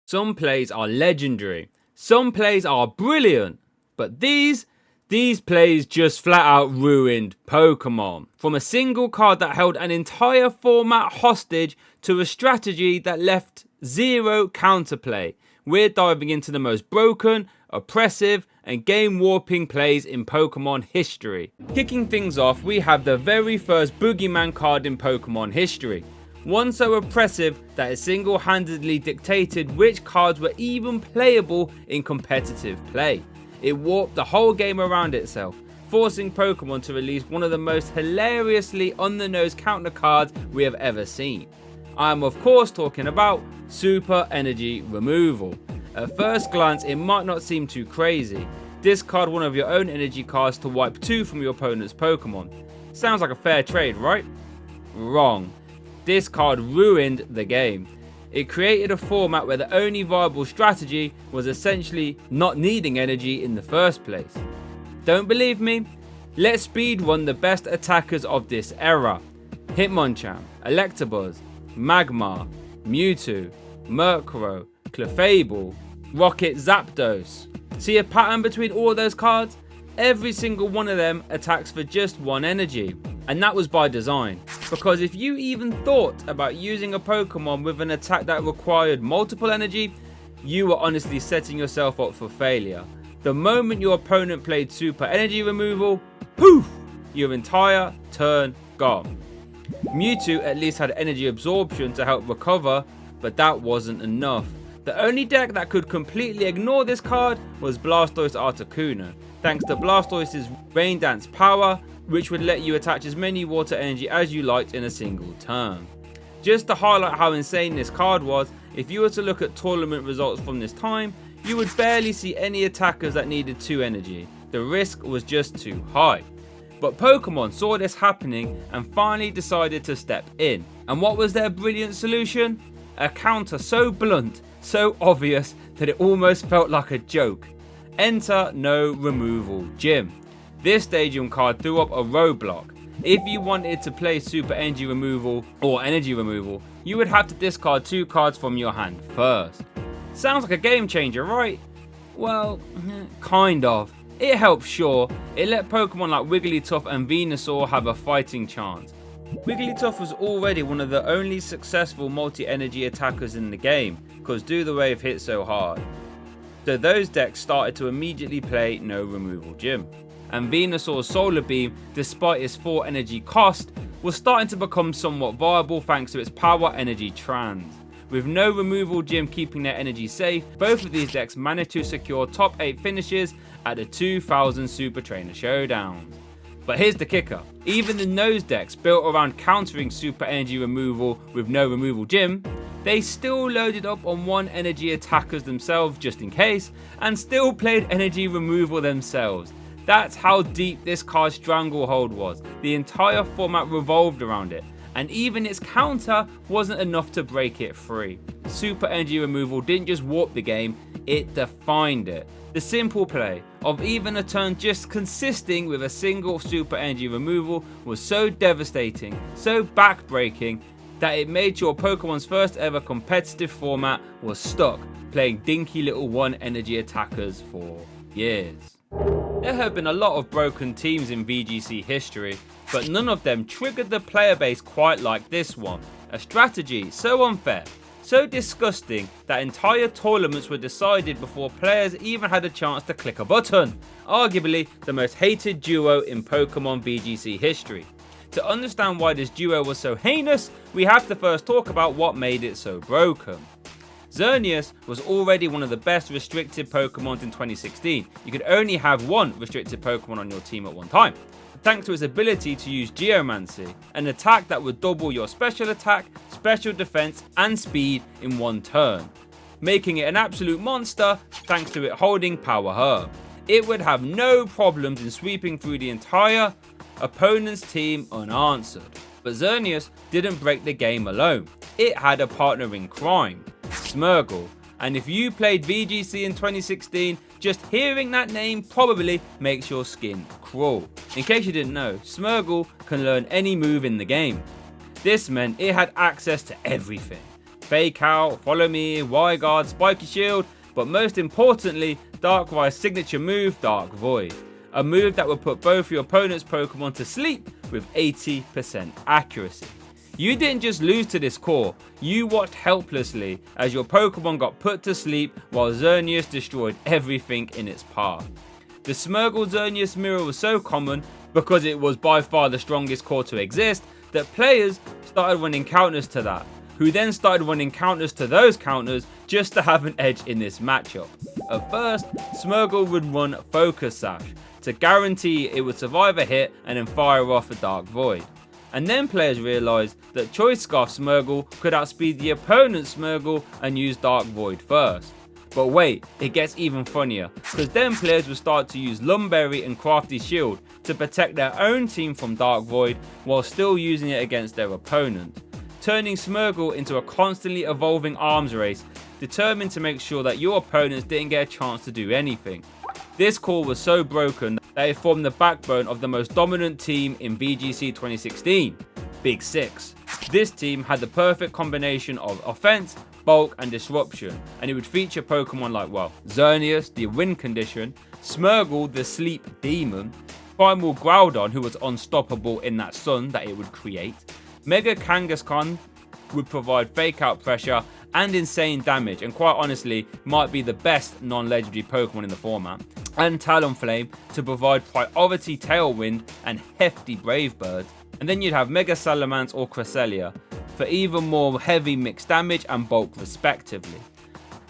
Some plays are legendary, some plays are brilliant, but these plays just flat out ruined Pokémon. From a single card that held an entire format hostage to a strategy that left zero counterplay, we're diving into the most broken, oppressive, and game warping plays in Pokemon history. Kicking things off, we have the very first Boogeyman card in Pokemon history. One so oppressive that it single-handedly dictated which cards were even playable in competitive play. It warped the whole game around itself, forcing Pokemon to release one of the most hilariously on-the-nose counter cards we have ever seen. I am of course talking about Super Energy Removal. At first glance it might not seem too crazy. Discard one of your own energy cards to wipe 2 from your opponent's Pokemon. Sounds like a fair trade, right? Wrong. This card ruined the game. It created a format where the only viable strategy was essentially not needing energy in the first place. Don't believe me? Let's speedrun the best attackers of this era. Hitmonchan, Electabuzz, Magmar, Mewtwo, Murkrow, Clefable, Rocket Zapdos. See a pattern between all those cards? Every single one of them attacks for just 1 energy. And that was by design, because if you even thought about using a Pokemon with an attack that required multiple energy, you were honestly setting yourself up for failure. The moment your opponent played Super Energy Removal, poof, your entire turn gone. Mewtwo at least had energy absorption to help recover, but that wasn't enough. The only deck that could completely ignore this card was Blastoise Articuno, thanks to Blastoise's Rain Dance power, which would let you attach as many water energy as you liked in a single turn. Just to highlight how insane this card was, if you were to look at tournament results from this time, you would barely see any attackers that needed 2 energy. The risk was just too high. But Pokemon saw this happening and finally decided to step in. And what was their brilliant solution? A counter so blunt, so obvious that it almost felt like a joke. Enter No Removal Gym. This stadium card threw up a roadblock. If you wanted to play Super Energy Removal or Energy Removal, you would have to discard 2 cards from your hand first. Sounds like a game changer, right? Well, kind of. It helped, sure. It let Pokemon like Wigglytuff and Venusaur have a fighting chance. Wigglytuff was already one of the only successful multi-energy attackers in the game, because Do the Wave hit so hard. So those decks started to immediately play No Removal Gym. And Venusaur's Solar Beam, despite its 4 energy cost, was starting to become somewhat viable thanks to its power energy trans. With No Removal Gym keeping their energy safe, both of these decks managed to secure top 8 finishes at the 2000 Super Trainer Showdowns. But here's the kicker, even the nose decks built around countering Super Energy Removal with No Removal Gym, they still loaded up on 1 energy attackers themselves just in case, and still played energy removal themselves. That's how deep this card's stranglehold was. The entire format revolved around it, and even its counter wasn't enough to break it free. Super Energy Removal didn't just warp the game, it defined it. The simple play of even a turn just consisting with a single Super Energy Removal was so devastating, so backbreaking, that it made sure Pokemon's first ever competitive format was stuck playing dinky little 1 energy attackers for years. There have been a lot of broken teams in VGC history, but none of them triggered the player base quite like this one. A strategy so unfair, so disgusting that entire tournaments were decided before players even had a chance to click a button. Arguably the most hated duo in Pokemon VGC history. To understand why this duo was so heinous, we have to first talk about what made it so broken. Xerneas was already one of the best restricted Pokemon in 2016. You could only have 1 restricted Pokemon on your team at one time. Thanks to its ability to use Geomancy, an attack that would double your special attack, special defense and speed in 1 turn, making it an absolute monster thanks to it holding Power Herb. It would have no problems in sweeping through the entire opponent's team unanswered. But Xerneas didn't break the game alone. It had a partner in crime, Smeargle, and if you played VGC in 2016, just hearing that name probably makes your skin crawl. In case you didn't know, Smeargle can learn any move in the game. This meant it had access to everything. Fake Out, Follow Me, Y-Guard, Spiky Shield, but most importantly, Darkrai's signature move, Dark Void. A move that would put both your opponent's Pokemon to sleep with 80% accuracy. You didn't just lose to this core, you watched helplessly as your Pokemon got put to sleep while Xerneas destroyed everything in its path. The Smeargle Xerneas mirror was so common because it was by far the strongest core to exist that players started running counters to that, who then started running counters to those counters just to have an edge in this matchup. At first, Smeargle would run Focus Sash to guarantee it would survive a hit and then fire off a Dark Void. And then players realised that Choice Scarf Smeargle could outspeed the opponent's Smeargle and use Dark Void first. But wait, it gets even funnier, because then players would start to use Lumberry and Crafty Shield to protect their own team from Dark Void while still using it against their opponent, turning Smeargle into a constantly evolving arms race, determined to make sure that your opponents didn't get a chance to do anything. This core was so broken that it formed the backbone of the most dominant team in VGC 2016, Big Six. This team had the perfect combination of offense, bulk and disruption, and it would feature Pokemon like, well, Xerneas, the wind condition, Smeargle, the sleep demon, Primal Groudon, who was unstoppable in that sun that it would create, Mega Kangaskhan would provide fake out pressure and insane damage, and quite honestly might be the best non-legendary Pokemon in the format, and Talonflame to provide priority Tailwind and hefty Brave Bird. And then you'd have Mega Salamence or Cresselia for even more heavy mixed damage and bulk respectively.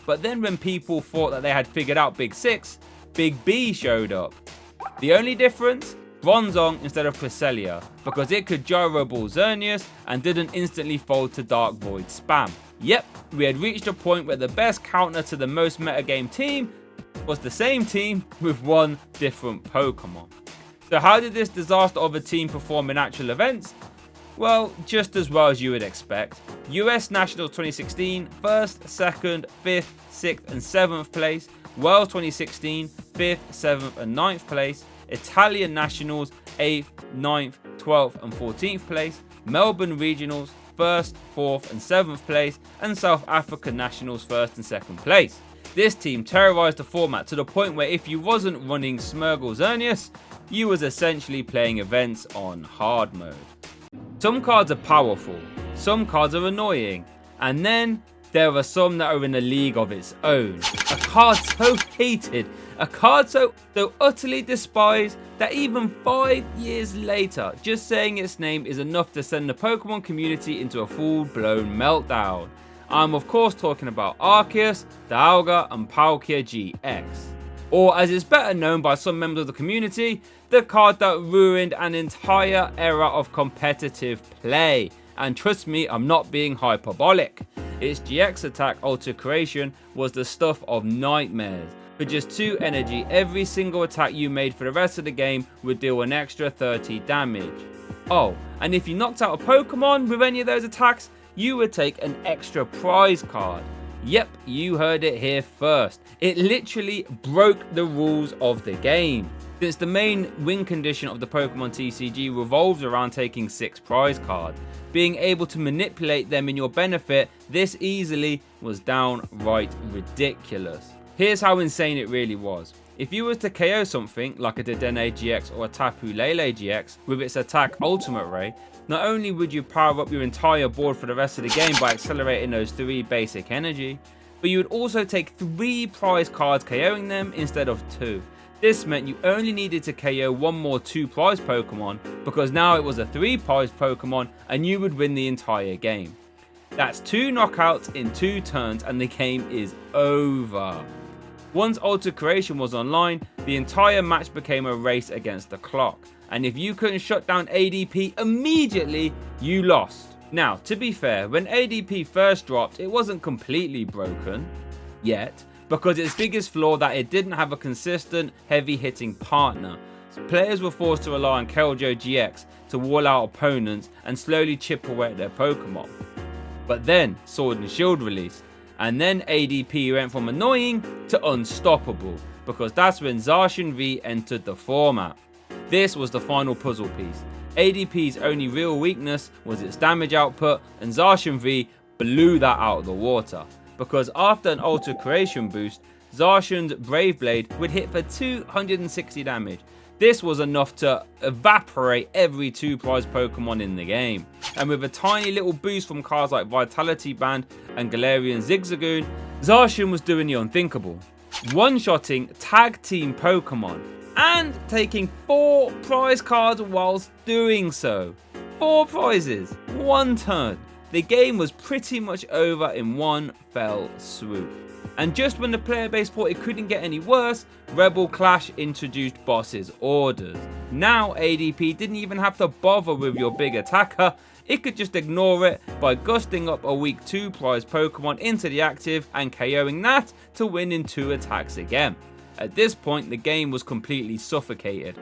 But then when people thought that they had figured out Big Six, Big B showed up. The only difference? Bronzong instead of Cresselia, because it could Gyro Ball Xerneas and didn't instantly fold to Dark Void spam. Yep, we had reached a point where the best counter to the most metagame team was the same team with one different Pokemon. So how did this disaster of a team perform in actual events? Well, just as well as you would expect. US Nationals 2016, 1st, 2nd, 5th, 6th and 7th place. Worlds 2016, 5th, 7th and 9th place. Italian Nationals, 8th, 9th, 12th and 14th place. Melbourne Regionals, 1st, 4th and 7th place. And South African Nationals, 1st and 2nd place. This team terrorised the format to the point where if you wasn't running Smeargle Xerneas, you was essentially playing events on hard mode. Some cards are powerful, some cards are annoying, and then there are some that are in a league of its own. A card so hated, a card so utterly despised that even 5 years later, just saying its name is enough to send the Pokemon community into a full-blown meltdown. I'm of course talking about Arceus, Dialga and Palkia GX. Or as is better known by some members of the community, the card that ruined an entire era of competitive play. And trust me, I'm not being hyperbolic. Its GX attack Altercation was the stuff of nightmares. For just 2 energy, every single attack you made for the rest of the game would deal an extra 30 damage. Oh, and if you knocked out a Pokemon with any of those attacks, you would take an extra prize card. Yep, you heard it here first. It literally broke the rules of the game. Since the main win condition of the Pokemon TCG revolves around taking 6 prize cards, being able to manipulate them in your benefit this easily was downright ridiculous. Here's how insane it really was. If you was to KO something like a Dedenne GX or a Tapu Lele GX with its attack Ultimate Ray, not only would you power up your entire board for the rest of the game by accelerating those 3 basic energy, but you would also take 3 prize cards KOing them instead of 2. This meant you only needed to KO 1 more 2 prize Pokemon, because now it was a 3 prize Pokemon and you would win the entire game. That's 2 knockouts in 2 turns and the game is over. Once Altercation was online, the entire match became a race against the clock, and if you couldn't shut down ADP immediately, you lost. Now, to be fair, when ADP first dropped, it wasn't completely broken yet, because its biggest flaw that it didn't have a consistent heavy hitting partner. So players were forced to rely on Keljo GX to wall out opponents and slowly chip away at their Pokemon. But then Sword and Shield released, and then ADP went from annoying to unstoppable, because that's when Zacian V entered the format. This was the final puzzle piece. ADP's only real weakness was its damage output, and Zacian V blew that out of the water, because after an Ultra Creation boost, Zacian's Brave Blade would hit for 260 damage. This was enough to evaporate every 2 prize Pokemon in the game. And with a tiny little boost from cards like Vitality Band and Galarian Zigzagoon, Zacian was doing the unthinkable. One-shotting tag team Pokemon and taking 4 prize cards whilst doing so. 4 prizes, 1 turn. The game was pretty much over in one fell swoop. And just when the player base thought it couldn't get any worse, Rebel Clash introduced Boss's Orders. Now ADP didn't even have to bother with your big attacker, it could just ignore it by gusting up a weak 2 prize Pokemon into the active and KOing that to win in 2 attacks again. At this point the game was completely suffocated.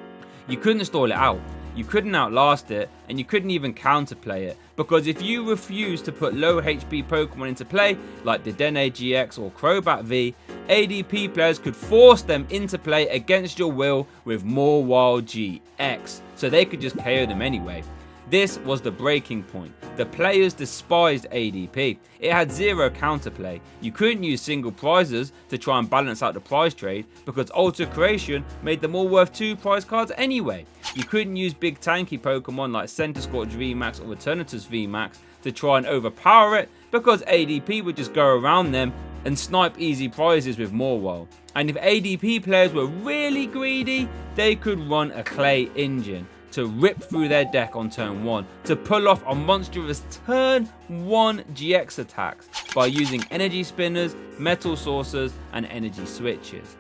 You couldn't stall it out, you couldn't outlast it, and you couldn't even counterplay it, because if you refused to put low HP Pokemon into play, like the Dene GX or Crobat V, ADP players could force them into play against your will with more Wild GX, so they could just KO them anyway. This was the breaking point. The players despised ADP. It had 0 counterplay. You couldn't use single prizes to try and balance out the prize trade because Ultra Creation made them all worth 2 prize cards anyway. You couldn't use big tanky Pokemon like Centiskorch VMAX or Eternatus VMAX to try and overpower it because ADP would just go around them and snipe easy prizes with Morwell. And if ADP players were really greedy, they could run a Clay Engine to rip through their deck on turn 1 to pull off a monstrous turn 1 GX attacks by using energy spinners, metal saucers and energy switches.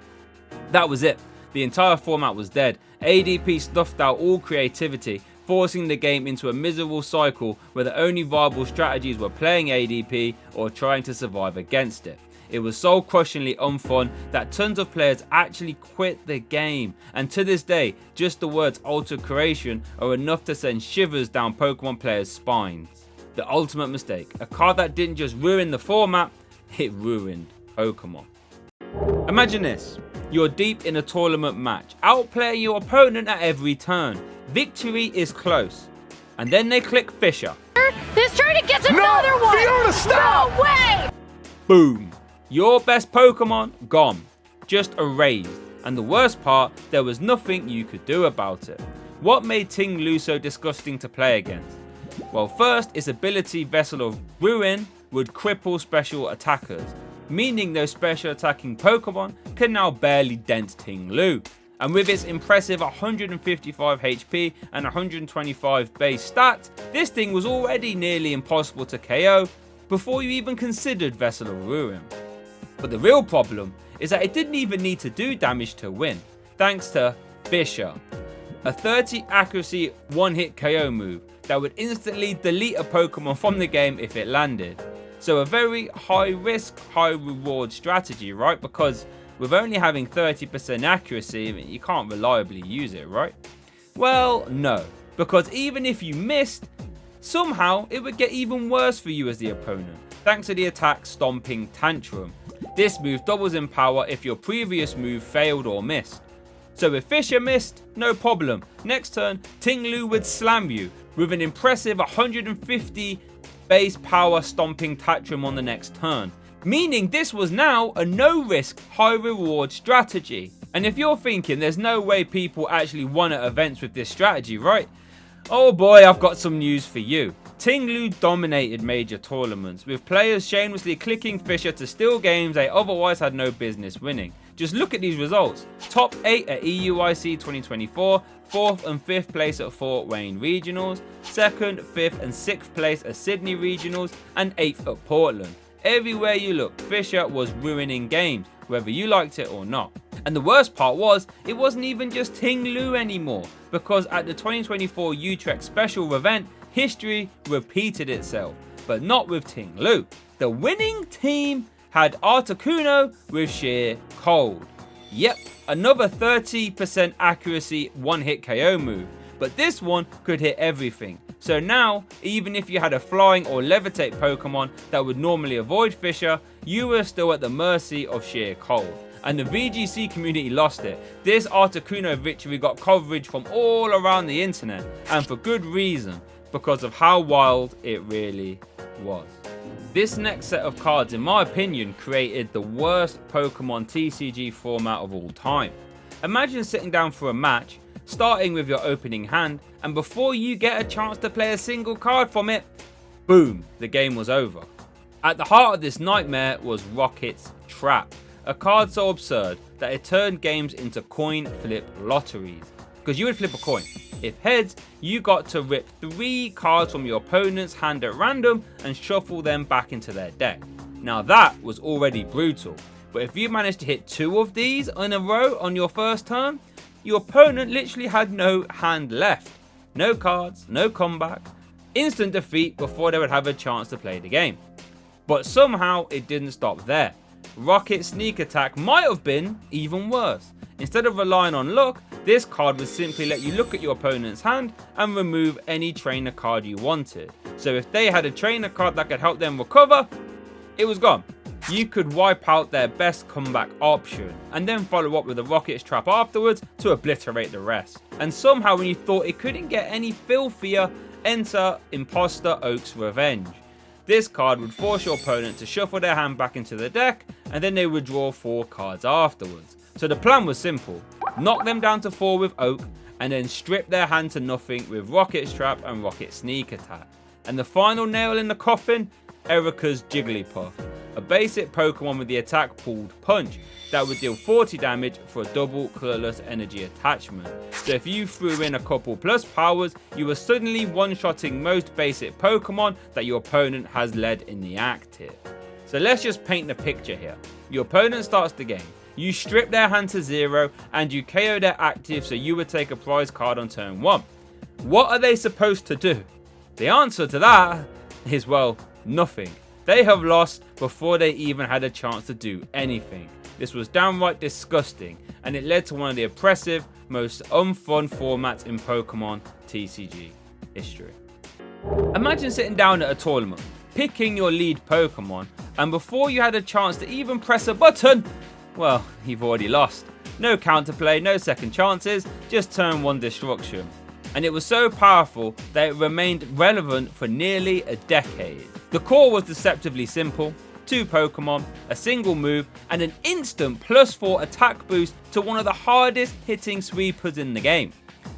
That was it. The entire format was dead. ADP stuffed out all creativity, forcing the game into a miserable cycle where the only viable strategies were playing ADP or trying to survive against it. It was so crushingly unfun that tons of players actually quit the game, and to this day, just the words Ultra Creation are enough to send shivers down Pokemon players' spines. The ultimate mistake, a card that didn't just ruin the format, it ruined Pokemon. Imagine this, you're deep in a tournament match, outplaying your opponent at every turn, victory is close, and then they click Fisher. This turret gets another one! Fiona, stop! No way! Boom! Your best Pokemon gone, just erased, and the worst part, there was nothing you could do about it. What made Ting-lu so disgusting to play against? Well, first, its ability Vessel of Ruin would cripple special attackers, meaning those special attacking Pokemon can now barely dent Ting-lu. And with its impressive 155 HP and 125 base stats, this thing was already nearly impossible to KO before you even considered Vessel of Ruin. But the real problem is that it didn't even need to do damage to win, thanks to Fisher, a 30 accuracy 1-hit KO move that would instantly delete a Pokemon from the game if it landed. So a very high risk, high reward strategy, right? Because with only having 30% accuracy, you can't reliably use it, right? Well, no, because even if you missed, somehow it would get even worse for you as the opponent, thanks to the attack Stomping Tantrum. This move doubles in power if your previous move failed or missed. So if Fisher missed, no problem. Next turn, Ting-lu would slam you with an impressive 150 base power Stomping Tantrum on the next turn. Meaning this was now a no risk, high reward strategy. And if you're thinking there's no way people actually won at events with this strategy, right? Oh boy, I've got some news for you. Ting-lu dominated major tournaments, with players shamelessly clicking Fisher to steal games they otherwise had no business winning. Just look at these results. Top 8 at EUIC 2024, 4th and 5th place at Fort Wayne Regionals, 2nd, 5th and 6th place at Sydney Regionals, and 8th at Portland. Everywhere you look, Fisher was ruining games, whether you liked it or not. And the worst part was, it wasn't even just Ting-lu anymore, because at the 2024 Utrecht Special event, history repeated itself, but not with Ting-lu. The winning team had Articuno with Sheer Cold. Yep, another 30% accuracy 1-hit KO move, but this one could hit everything. So now, even if you had a flying or levitate Pokemon that would normally avoid Fisher, you were still at the mercy of Sheer Cold. And the VGC community lost it. This Articuno victory got coverage from all around the internet, and for good reason, because of how wild it really was. This next set of cards, in my opinion, created the worst Pokemon TCG format of all time. Imagine sitting down for a match, starting with your opening hand, and before you get a chance to play a single card from it, boom, the game was over. At the heart of this nightmare was Rocket's Trap, a card so absurd that it turned games into coin flip lotteries. Because you would flip a coin. If heads, you got to rip 3 cards from your opponent's hand at random and shuffle them back into their deck. Now that was already brutal, but if you managed to hit 2 of these in a row on your first turn, your opponent literally had no hand left. No cards, no comeback, instant defeat before they would have a chance to play the game. But somehow it didn't stop there. Rocket's Sneak Attack might have been even worse. Instead of relying on luck, this card would simply let you look at your opponent's hand and remove any trainer card you wanted. So if they had a trainer card that could help them recover, it was gone. You could wipe out their best comeback option and then follow up with a Rocket's Trap afterwards to obliterate the rest. And somehow when you thought it couldn't get any filthier, enter Imposter Oak's Revenge. This card would force your opponent to shuffle their hand back into the deck and then they would draw 4 cards afterwards. So the plan was simple, knock them down to 4 with Oak and then strip their hand to nothing with Rocket's Trap and Rocket Sneak Attack. And the final nail in the coffin, Erika's Jigglypuff, a basic Pokemon with the attack pulled Punch that would deal 40 damage for a double colourless energy attachment. So if you threw in a couple plus powers, you were suddenly one-shotting most basic Pokemon that your opponent has led in the active. So let's just paint the picture here. Your opponent starts the game, you strip their hand to 0 and you KO their active, so you would take a prize card on turn 1. What are they supposed to do? The answer to that is, well, nothing. They have lost before they even had a chance to do anything. This was downright disgusting and it led to one of the oppressive, most unfun formats in Pokemon TCG history. Imagine sitting down at a tournament, picking your lead Pokemon, and before you had a chance to even press a button, well, you've already lost. No counterplay, no second chances, just turn 1 destruction. And it was so powerful that it remained relevant for nearly a decade. The core was deceptively simple, 2 Pokemon, a single move, and an instant +4 attack boost to one of the hardest hitting sweepers in the game.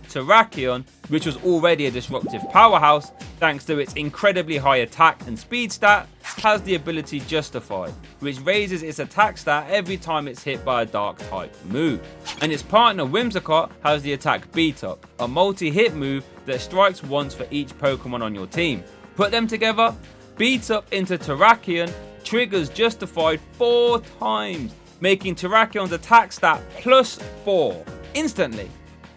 Terrakion, which was already a disruptive powerhouse, thanks to its incredibly high attack and speed stat, has the ability Justified, which raises its attack stat every time it's hit by a dark type move. And its partner Whimsicott has the attack Beat Up, a multi-hit move that strikes once for each Pokemon on your team. Put them together, Beat Up into Terrakion triggers Justified 4 times, making Terrakion's attack stat +4 instantly.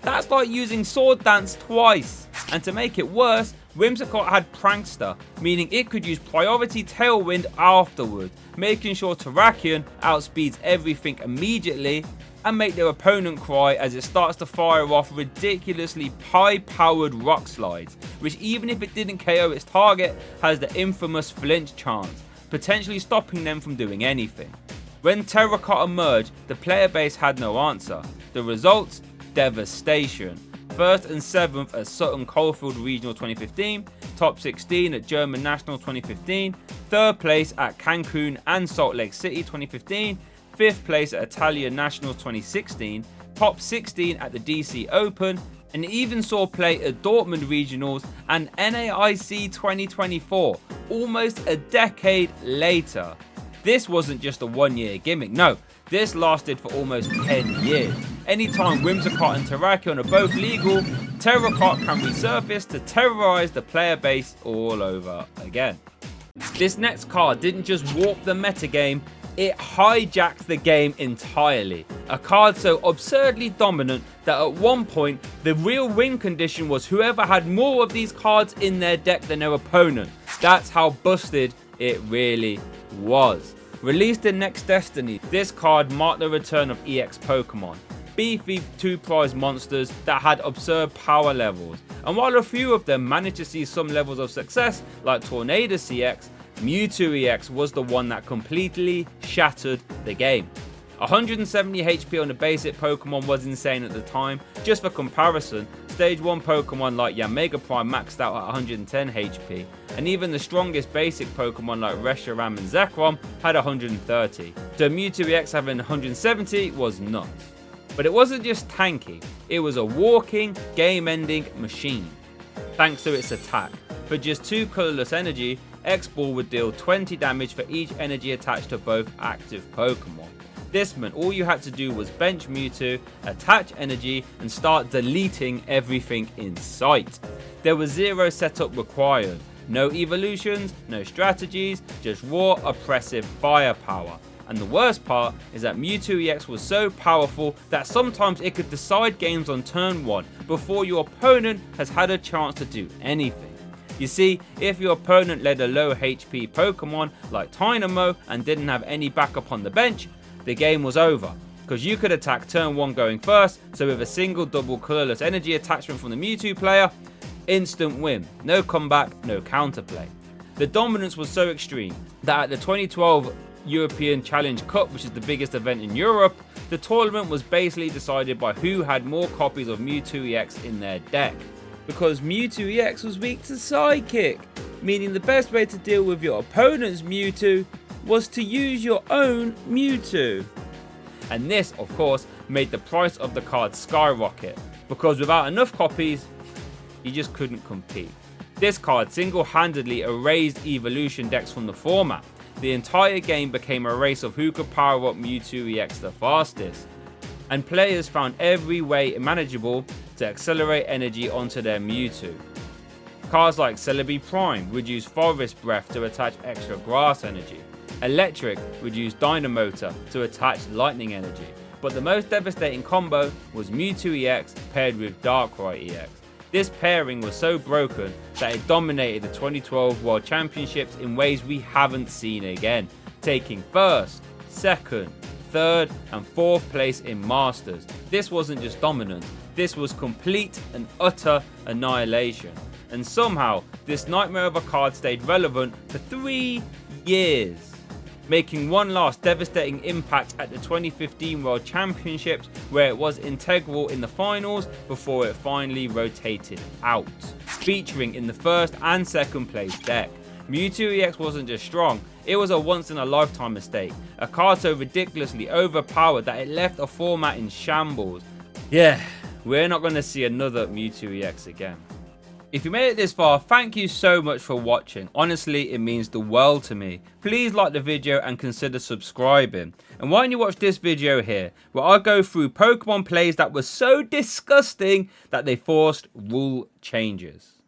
That's like using Sword Dance twice. And to make it worse, Whimsicott had Prankster, meaning it could use priority Tailwind afterwards, making sure Terrakion outspeeds everything immediately and make their opponent cry as it starts to fire off ridiculously high-powered rock slides, which even if it didn't KO its target, has the infamous flinch chance, potentially stopping them from doing anything. When Terracotta emerged, the player base had no answer. The results? Devastation. 1st and 7th at Sutton Coldfield Regional 2015, top 16 at German National 2015, 3rd place at Cancun and Salt Lake City 2015, 5th place at Italian Nationals 2016, top 16 at the DC Open, and even saw play at Dortmund Regionals and NAIC 2024, almost a decade later. This wasn't just a 1-year gimmick, no, this lasted for almost 10 years. Anytime Whimsicott and Terrakion are both legal, Terracotta can resurface to terrorize the player base all over again. This next card didn't just warp the metagame, it hijacked the game entirely. A card so absurdly dominant that at one point, the real win condition was whoever had more of these cards in their deck than their opponent. That's how busted it really was. Released in Next Destiny, this card marked the return of EX Pokemon, beefy 2-prize monsters that had absurd power levels, and while a few of them managed to see some levels of success like Tornadus EX, Mewtwo EX was the one that completely shattered the game. 170 HP on the basic Pokemon was insane at the time. Just for comparison, Stage 1 Pokemon like Yamega Prime maxed out at 110 HP, and even the strongest basic Pokemon like Reshiram and Zekrom had 130, so Mewtwo EX having 170 was nuts. But it wasn't just tanky, it was a walking, game-ending machine. Thanks to its attack, for just 2 colourless energy, X-Ball would deal 20 damage for each energy attached to both active Pokemon. This meant all you had to do was bench Mewtwo, attach energy, and start deleting everything in sight. There was zero setup required, no evolutions, no strategies, just raw oppressive firepower. And the worst part is that Mewtwo EX was so powerful that sometimes it could decide games on turn 1 before your opponent has had a chance to do anything. You see, if your opponent led a low HP Pokemon like Tynamo and didn't have any backup on the bench, the game was over, because you could attack turn 1 going first, so with a single double colourless energy attachment from the Mewtwo player, instant win, no comeback, no counterplay. The dominance was so extreme that at the 2012 European Challenge Cup, which is the biggest event in Europe, the tournament was basically decided by who had more copies of Mewtwo EX in their deck. Because Mewtwo EX was weak to Psychic, meaning the best way to deal with your opponent's Mewtwo was to use your own Mewtwo. And this, of course, made the price of the card skyrocket, because without enough copies, you just couldn't compete. This card single-handedly erased evolution decks from the format. The entire game became a race of who could power up Mewtwo EX the fastest, and players found every way manageable to accelerate energy onto their Mewtwo. Cards like Celebi Prime would use Forest Breath to attach extra grass energy. Electric would use Dynamotor to attach lightning energy. But the most devastating combo was Mewtwo EX paired with Darkrai EX. This pairing was so broken that it dominated the 2012 World Championships in ways we haven't seen again, taking first, second, third and fourth place in Masters. This wasn't just dominance, this was complete and utter annihilation. And somehow, this nightmare of a card stayed relevant for 3 years, making one last devastating impact at the 2015 World Championships, where it was integral in the finals before it finally rotated out, featuring in the first and second place deck. Mewtwo EX wasn't just strong, it was a once in a lifetime mistake, a card so ridiculously overpowered that it left a format in shambles. Yeah, we're not going to see another Mewtwo EX again. If you made it this far, thank you so much for watching. Honestly, it means the world to me. Please like the video and consider subscribing. And why don't you watch this video here, where I go through Pokemon plays that were so disgusting that they forced rule changes.